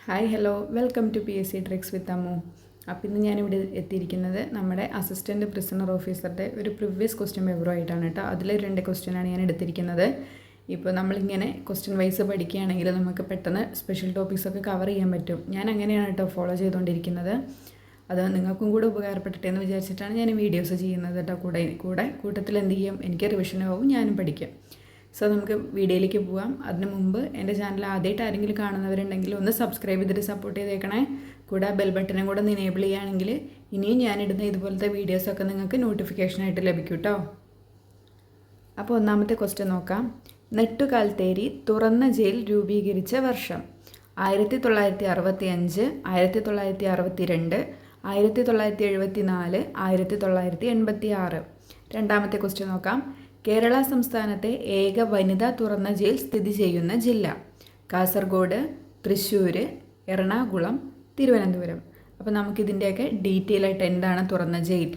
Hi hello welcome to PSC tricks with Ammu. അപ്പോൾ ഇന്ന് ഞാനിവിടെ എത്തിയിരിക്കുന്നത് നമ്മുടെ അസിസ്റ്റൻറ്റ് പ്രിസണർ ഓഫീസറുടെ ഒരു പ്രീവിയസ് ക്വസ്റ്റ്യൻ പേപ്പറുമായിട്ടാണ് കേട്ടോ. അതിൽ 2 ക്വസ്റ്റ്യനാണ് ഞാൻ എടുത്തിരിക്കുന്നത്. ഇപ്പോൾ നമ്മളിങ്ങനെ ക്വസ്റ്റ്യൻ വൈസ് പഠിക്കുകയാണെങ്കിൽ നമുക്ക് പെട്ടെന്ന് സ്പെഷ്യൽ ടോപ്പിക്സൊക്കെ കവർ ചെയ്യാൻ പറ്റും. ഞാൻ അങ്ങനെയാണ് കേട്ടോ ഫോളോ ചെയ്തുകൊണ്ടിരിക്കുന്നത്. അത് നിങ്ങൾക്കും കൂടെ ഉപകാരപ്പെടട്ടെ എന്ന് വിചാരിച്ചിട്ടാണ് ഞാൻ വീഡിയോസ് ചെയ്യുന്നത് കേട്ടോ. കൂട്ടത്തിൽ എന്ത് ചെയ്യും, എനിക്ക് റിവിഷനാവും, ഞാനും പഠിക്കും. സോ നമുക്ക് വീഡിയോയിലേക്ക് പോകാം. അതിന് മുമ്പ് എൻ്റെ ചാനൽ ആദ്യമായിട്ട് ആരെങ്കിലും കാണുന്നവരുണ്ടെങ്കിൽ ഒന്ന് സബ്സ്ക്രൈബ് ചെയ്തിട്ട് സപ്പോർട്ട് ചെയ്തേക്കണേ. കൂടെ ബെൽ ബട്ടനും കൂടെ ഒന്ന് എനേബിൾ ചെയ്യുകയാണെങ്കിൽ ഇനിയും ഞാനിടുന്ന ഇതുപോലത്തെ വീഡിയോസൊക്കെ നിങ്ങൾക്ക് നോട്ടിഫിക്കേഷനായിട്ട് ലഭിക്കും കേട്ടോ. അപ്പോൾ ഒന്നാമത്തെ ക്വസ്റ്റ്യൻ നോക്കാം. നെട്ടുകാൽത്തേരി തുറന്ന ജയിൽ രൂപീകരിച്ച വർഷം 1965, 1962, 1974, 1986. രണ്ടാമത്തെ ക്വസ്റ്റ്യൻ നോക്കാം. കേരള സംസ്ഥാനത്തെ ഏക വനിതാ തുറന്ന ജയിൽ സ്ഥിതി ചെയ്യുന്ന ജില്ല കാസർഗോഡ്, തൃശ്ശൂർ, എറണാകുളം, തിരുവനന്തപുരം. അപ്പോൾ നമുക്കിതിൻ്റെയൊക്കെ ഡീറ്റെയിൽ ആയിട്ട് എന്താണ് തുറന്ന ജയിൽ,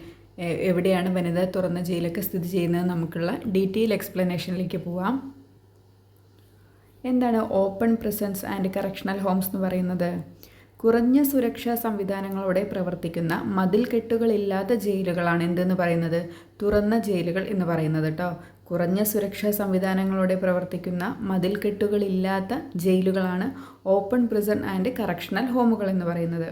എവിടെയാണ് വനിതാ തുറന്ന ജയിലൊക്കെ സ്ഥിതി ചെയ്യുന്നത് നമുക്കുള്ള ഡീറ്റെയിൽ എക്സ്പ്ലനേഷനിലേക്ക് പോവാം. എന്താണ് open prisons and correctional homes എന്ന് പറയുന്നത്? കുറഞ്ഞ സുരക്ഷാ സംവിധാനങ്ങളോടെ പ്രവർത്തിക്കുന്ന മതിൽക്കെട്ടുകളില്ലാത്ത ജയിലുകളാണ് എന്തെന്ന് പറയുന്നത്? തുറന്ന ജയിലുകൾ എന്ന് പറയുന്നത് കേട്ടോ. കുറഞ്ഞ സുരക്ഷാ സംവിധാനങ്ങളോടെ പ്രവർത്തിക്കുന്ന മതിൽക്കെട്ടുകളില്ലാത്ത ജയിലുകളാണ് ഓപ്പൺ പ്രിസൺ ആൻഡ് കറക്ഷണൽ ഹോമുകൾ എന്ന് പറയുന്നത്.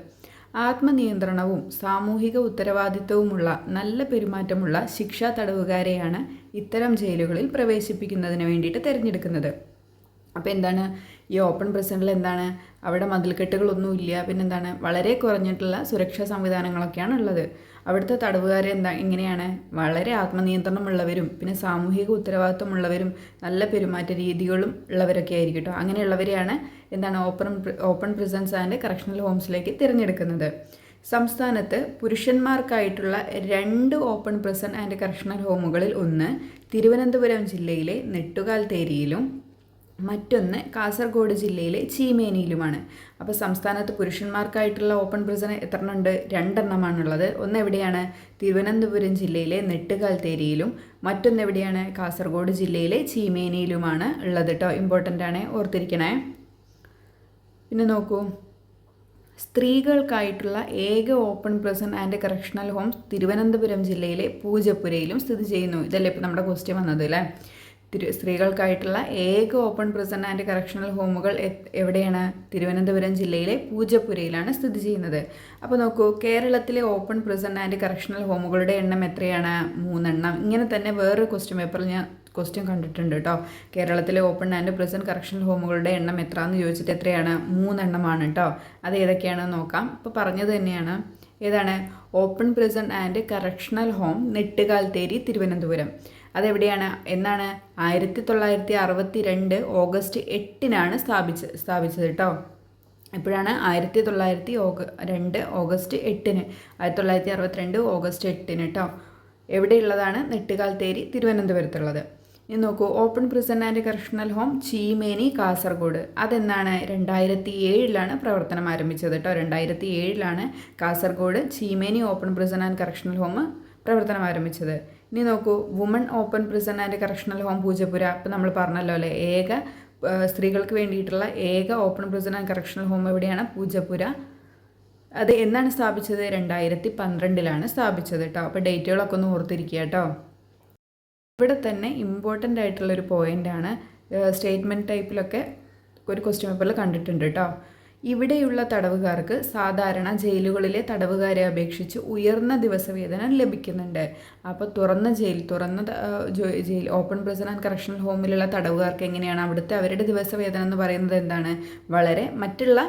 ആത്മനിയന്ത്രണവും സാമൂഹിക ഉത്തരവാദിത്വവുമുള്ള നല്ല പെരുമാറ്റമുള്ള ശിക്ഷാ തടവുകാരെയാണ് ഇത്തരം ജയിലുകളിൽ പ്രവേശിപ്പിക്കുന്നതിന് വേണ്ടിയിട്ട് തിരഞ്ഞെടുക്കുന്നത്. അപ്പോൾ എന്താണ് ഈ ഓപ്പൺ പ്രിസണിൽ എന്താണ്, അവിടെ മതിൽക്കെട്ടുകളൊന്നുമില്ല, പിന്നെന്താണ് വളരെ കുറഞ്ഞിട്ടുള്ള സുരക്ഷാ സംവിധാനങ്ങളൊക്കെയാണ് ഉള്ളത്. അവിടുത്തെ തടവുകാരെ എങ്ങനെയാണ്, വളരെ ആത്മനിയന്ത്രണമുള്ളവരും പിന്നെ സാമൂഹിക ഉത്തരവാദിത്വമുള്ളവരും നല്ല പെരുമാറ്റ രീതികളും ഉള്ളവരൊക്കെ ആയിരിക്കും കേട്ടോ. അങ്ങനെയുള്ളവരെയാണ് എന്താണ് ഓപ്പൺ പ്രിസൺസ് ആൻഡ് കറക്ഷണൽ ഹോംസിലേക്ക് തിരഞ്ഞെടുക്കുന്നത്. സംസ്ഥാനത്ത് പുരുഷന്മാർക്കായിട്ടുള്ള 2 ഓപ്പൺ പ്രിസൺ ആൻഡ് കറക്ഷണൽ ഹോമുകളിൽ ഒന്ന് തിരുവനന്തപുരം ജില്ലയിലെ നെട്ടുകാൽത്തേരിയിലും മറ്റൊന്ന് കാസർഗോഡ് ജില്ലയിലെ ചീമേനിയിലുമാണ്. അപ്പോൾ സംസ്ഥാനത്ത് പുരുഷന്മാർക്കായിട്ടുള്ള ഓപ്പൺ പ്രിസൺ എത്രണ്ണമുണ്ട്? 2 എണ്ണമാണുള്ളത്. ഒന്ന് എവിടെയാണ്? തിരുവനന്തപുരം ജില്ലയിലെ നെട്ടുകാൽത്തേരിയിലും മറ്റൊന്ന് എവിടെയാണ്? കാസർഗോഡ് ജില്ലയിലെ ചീമേനിയിലുമാണ് ഉള്ളത് കേട്ടോ. ഇമ്പോർട്ടൻ്റ് ആണ്, ഓർത്തിരിക്കണേ. പിന്നെ നോക്കൂ, സ്ത്രീകൾക്കായിട്ടുള്ള ഏക open prison and correctional home Thiruvananthapuram ജില്ലയിലെ പൂജപ്പുരയിലും സ്ഥിതി ചെയ്യുന്നു. ഇതല്ലേ ഇപ്പോൾ നമ്മുടെ ക്വസ്റ്റ്യൻ വന്നത് അല്ലേ? സ്ത്രീകൾക്കായിട്ടുള്ള ഏക ഓപ്പൺ പ്രിസൺ ആൻഡ് കറക്ഷണൽ ഹോമുകൾ എവിടെയാണ്? തിരുവനന്തപുരം ജില്ലയിലെ പൂജപ്പുരയിലാണ് സ്ഥിതി ചെയ്യുന്നത്. അപ്പോൾ നോക്കൂ, കേരളത്തിലെ ഓപ്പൺ പ്രിസൺ ആൻഡ് കറക്ഷണൽ ഹോമുകളുടെ എണ്ണം എത്രയാണ്? 3 എണ്ണം. ഇങ്ങനെ തന്നെ വേറൊരു ക്വസ്റ്റ്യൻ പേപ്പറിൽ ഞാൻ ക്വസ്റ്റ്യൻ കണ്ടിട്ടുണ്ട് കേട്ടോ. കേരളത്തിലെ ഓപ്പൺ ആൻഡ് പ്രിസൺ കറക്ഷണൽ ഹോമുകളുടെ എണ്ണം എത്രയാണെന്ന് ചോദിച്ചിട്ട് എത്രയാണ്? 3 എണ്ണമാണ് കേട്ടോ. അത് ഏതൊക്കെയാണെന്ന് നോക്കാം. ഇപ്പോൾ പറഞ്ഞത് തന്നെയാണ്. ഏതാണ്? Open prison and correctional home Nettukaltheri, Thiruvananthapuram. അതെവിടെയാണ്? എന്നാണ്? 1962 ഓഗസ്റ്റ് 8-നാണ് സ്ഥാപിച്ചത് കേട്ടോ. എപ്പോഴാണ്? 1902 ഓഗസ്റ്റ് 8-ന്. 1962 ഓഗസ്റ്റ് 8-ന് കേട്ടോ. എവിടെയുള്ളതാണ്? നെട്ടുകാൽത്തേരി, തിരുവനന്തപുരത്തുള്ളത്. ഇനി നോക്കൂ, open prison and correctional home Cheemeni, Kasaragod. അതെന്നാണ്? 2007-ലാണ് പ്രവർത്തനം ആരംഭിച്ചത് കേട്ടോ. 2007-ലാണ് Kasaragod Cheemeni open prison and correctional home പ്രവർത്തനം ആരംഭിച്ചത്. ഇനി നോക്കൂ, woman open prison and correctional home Poojappura. അപ്പോൾ നമ്മൾ പറഞ്ഞല്ലോ അല്ലേ, സ്ത്രീകൾക്ക് വേണ്ടിയിട്ടുള്ള ഏക open prison and correctional home എവിടെയാണ്? പൂജപ്പുര. അത് എന്നാണ് സ്ഥാപിച്ചത്? 2012-ലാണ് സ്ഥാപിച്ചത് കേട്ടോ. അപ്പോൾ ഡേറ്റുകളൊക്കെ ഒന്ന് ഓർത്തിരിക്കുക കേട്ടോ. ഇവിടെ തന്നെ ഇമ്പോർട്ടൻ്റ് ആയിട്ടുള്ളൊരു പോയിൻ്റാണ്, സ്റ്റേറ്റ്മെൻറ്റ് ടൈപ്പിലൊക്കെ ഒരു ക്വസ്റ്റ്യൻ പേപ്പറിൽ കണ്ടിട്ടുണ്ട് കേട്ടോ. ഇവിടെയുള്ള തടവുകാർക്ക് സാധാരണ ജയിലുകളിലെ തടവുകാരെ അപേക്ഷിച്ച് ഉയർന്ന ദിവസവേതനം ലഭിക്കുന്നുണ്ട്. അപ്പോൾ തുറന്ന jail open prison and correctional ഹോമിലുള്ള തടവുകാർക്ക് എങ്ങനെയാണ് അവിടുത്തെ അവരുടെ ദിവസവേതനം എന്ന് പറയുന്നത്? എന്താണ്? വളരെ മറ്റുള്ള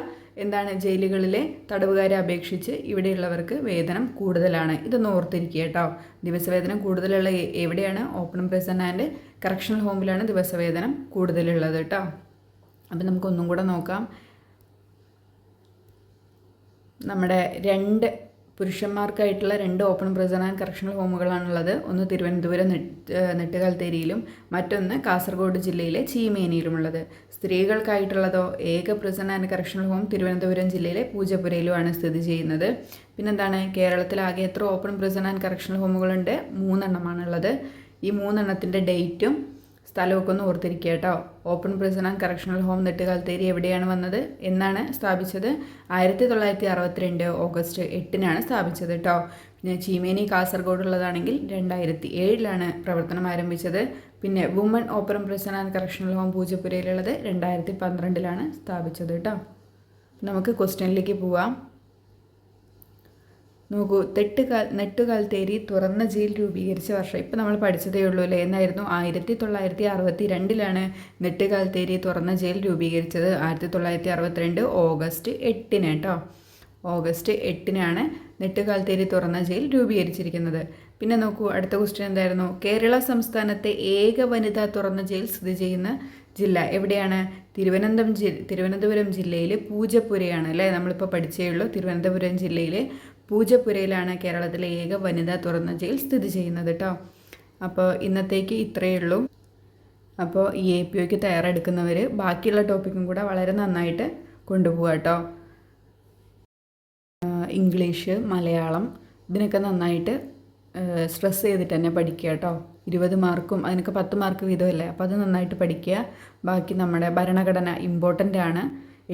ജയിലുകളിലെ തടവുകാരെ അപേക്ഷിച്ച് ഇവിടെയുള്ളവർക്ക് വേതനം കൂടുതലാണ്. ഇതൊന്ന് ഓർത്തിരിക്കുക കേട്ടോ. ദിവസവേതനം കൂടുതലുള്ള എവിടെയാണ്? ഓപ്പൺ പ്രിസൺ ആൻഡ് കറക്ഷണൽ ഹോമിലാണ് ദിവസവേതനം കൂടുതലുള്ളത് കേട്ടോ. അപ്പം നമുക്കൊന്നും കൂടെ നോക്കാം. നമ്മുടെ 2 പുരുഷന്മാർക്കായിട്ടുള്ള 2 ഓപ്പൺ പ്രിസൺ ആൻഡ് കറക്ഷണൽ ഹോമുകളാണുള്ളത്. ഒന്ന് തിരുവനന്തപുരം നെട്ടുകാൽത്തേരിയിലും മറ്റൊന്ന് കാസർഗോഡ് ജില്ലയിലെ ചീമേനിയിലുമുള്ളത്. സ്ത്രീകൾക്കായിട്ടുള്ളതോ ഏക prison and correctional home Thiruvananthapuram ജില്ലയിലെ പൂജപ്പുരയിലുമാണ് സ്ഥിതി ചെയ്യുന്നത്. പിന്നെന്താണ്? കേരളത്തിലാകെ എത്ര ഓപ്പൺ പ്രിസൺ ആൻഡ് കറക്ഷണൽ ഹോമുകളുണ്ട്? 3 എണ്ണമാണുള്ളത്. ഈ 3 എണ്ണത്തിൻ്റെ ഡേറ്റും സ്ഥലമൊക്കെ ഒന്ന് ഓർത്തിരിക്കുക കേട്ടോ. Open prison and correctional home Nettukaltheri എവിടെയാണ് വന്നത്, എന്നാണ് സ്ഥാപിച്ചത്? 1962 ഓഗസ്റ്റ് 8-നാണ് സ്ഥാപിച്ചത് കേട്ടോ. പിന്നെ ചീമേനി കാസർഗോഡുള്ളതാണെങ്കിൽ 2007-ലാണ് പ്രവർത്തനം ആരംഭിച്ചത്. പിന്നെ woman open prison and correctional home പൂജപ്പുരയിലുള്ളത് 2012-ലാണ് സ്ഥാപിച്ചത് കേട്ടോ. നമുക്ക് ക്വസ്റ്റ്യനിലേക്ക് പോവാം. നോക്കൂ, നെട്ടുകാൽത്തേരി തുറന്ന ജയിൽ രൂപീകരിച്ച വർഷം ഇപ്പം നമ്മൾ പഠിച്ചതേ ഉള്ളൂ അല്ലേ. എന്നായിരുന്നു? 1962-ലാണ് നെട്ടുകാൽത്തേരി തുറന്ന ജയിൽ രൂപീകരിച്ചത്. 1962 ഓഗസ്റ്റ് 8-ന് കേട്ടോ. ഓഗസ്റ്റ് 8-നാണ് നെട്ടുകാൽത്തേരി തുറന്ന ജയിൽ രൂപീകരിച്ചിരിക്കുന്നത്. പിന്നെ നോക്കൂ, അടുത്ത ക്വസ്റ്റ്യൻ എന്തായിരുന്നു? കേരള സംസ്ഥാനത്തെ ഏക വനിതാ തുറന്ന ജയിൽ സ്ഥിതി ചെയ്യുന്ന ജില്ല എവിടെയാണ്? തിരുവനന്തപുരം ജില്ലയിൽ പൂജപ്പുരയാണ് അല്ലേ. നമ്മളിപ്പോൾ പഠിച്ചേ ഉള്ളൂ. തിരുവനന്തപുരം ജില്ലയിൽ പൂജപ്പുരയിലാണ് കേരളത്തിലെ ഏക വനിതാ തുറന്ന ജയിൽ സ്ഥിതി ചെയ്യുന്നത് കേട്ടോ. അപ്പോൾ ഇന്നത്തേക്ക് ഇത്രയേ ഉള്ളൂ. അപ്പോൾ ഈ APOയ്ക്ക് തയ്യാറെടുക്കുന്നവർ ബാക്കിയുള്ള ടോപ്പിക്കും കൂടെ വളരെ നന്നായിട്ട് കൊണ്ടുപോകുക കേട്ടോ. ഇംഗ്ലീഷ്, മലയാളം ഇതിനൊക്കെ നന്നായിട്ട് സ്ട്രെസ് ചെയ്തിട്ട് തന്നെ പഠിക്കുക കേട്ടോ. 20 മാർക്കും അതിനൊക്കെ 10 മാർക്ക് വീതമല്ലേ. അപ്പോൾ അത് നന്നായിട്ട് പഠിക്കുക. ബാക്കി നമ്മുടെ ഭരണഘടന ഇമ്പോർട്ടൻ്റ് ആണ്,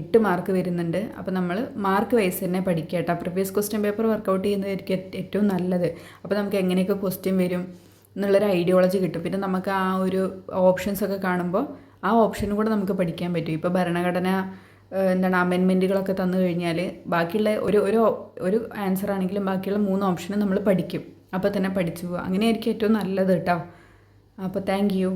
8 മാർക്ക് വരുന്നുണ്ട്. അപ്പോൾ നമ്മൾ മാർക്ക് വൈസ് തന്നെ പഠിക്കുക കേട്ടോ. പ്രീവിയസ് ക്വസ്റ്റ്യൻ പേപ്പർ വർക്കൗട്ട് ചെയ്യുന്നതായിരിക്കും ഏറ്റവും നല്ലത്. അപ്പോൾ നമുക്ക് എങ്ങനെയൊക്കെ ക്വസ്റ്റ്യൻ വരും എന്നുള്ളൊരു ഐഡിയോളജി കിട്ടും. പിന്നെ നമുക്ക് ആ ഒരു ഓപ്ഷൻസൊക്കെ കാണുമ്പോൾ ആ ഓപ്ഷനും കൂടെ നമുക്ക് പഠിക്കാൻ പറ്റും. ഇപ്പോൾ ഭരണഘടന അമെൻമെൻറ്റുകളൊക്കെ തന്നു കഴിഞ്ഞാൽ ബാക്കിയുള്ള ഒരു ആൻസർ ആണെങ്കിലും ബാക്കിയുള്ള 3 ഓപ്ഷനും നമ്മൾ പഠിക്കും. അപ്പോൾ തന്നെ പഠിച്ചു പോവുക. അങ്ങനെയായിരിക്കും ഏറ്റവും നല്ലത് കേട്ടോ. അപ്പോൾ താങ്ക് യു.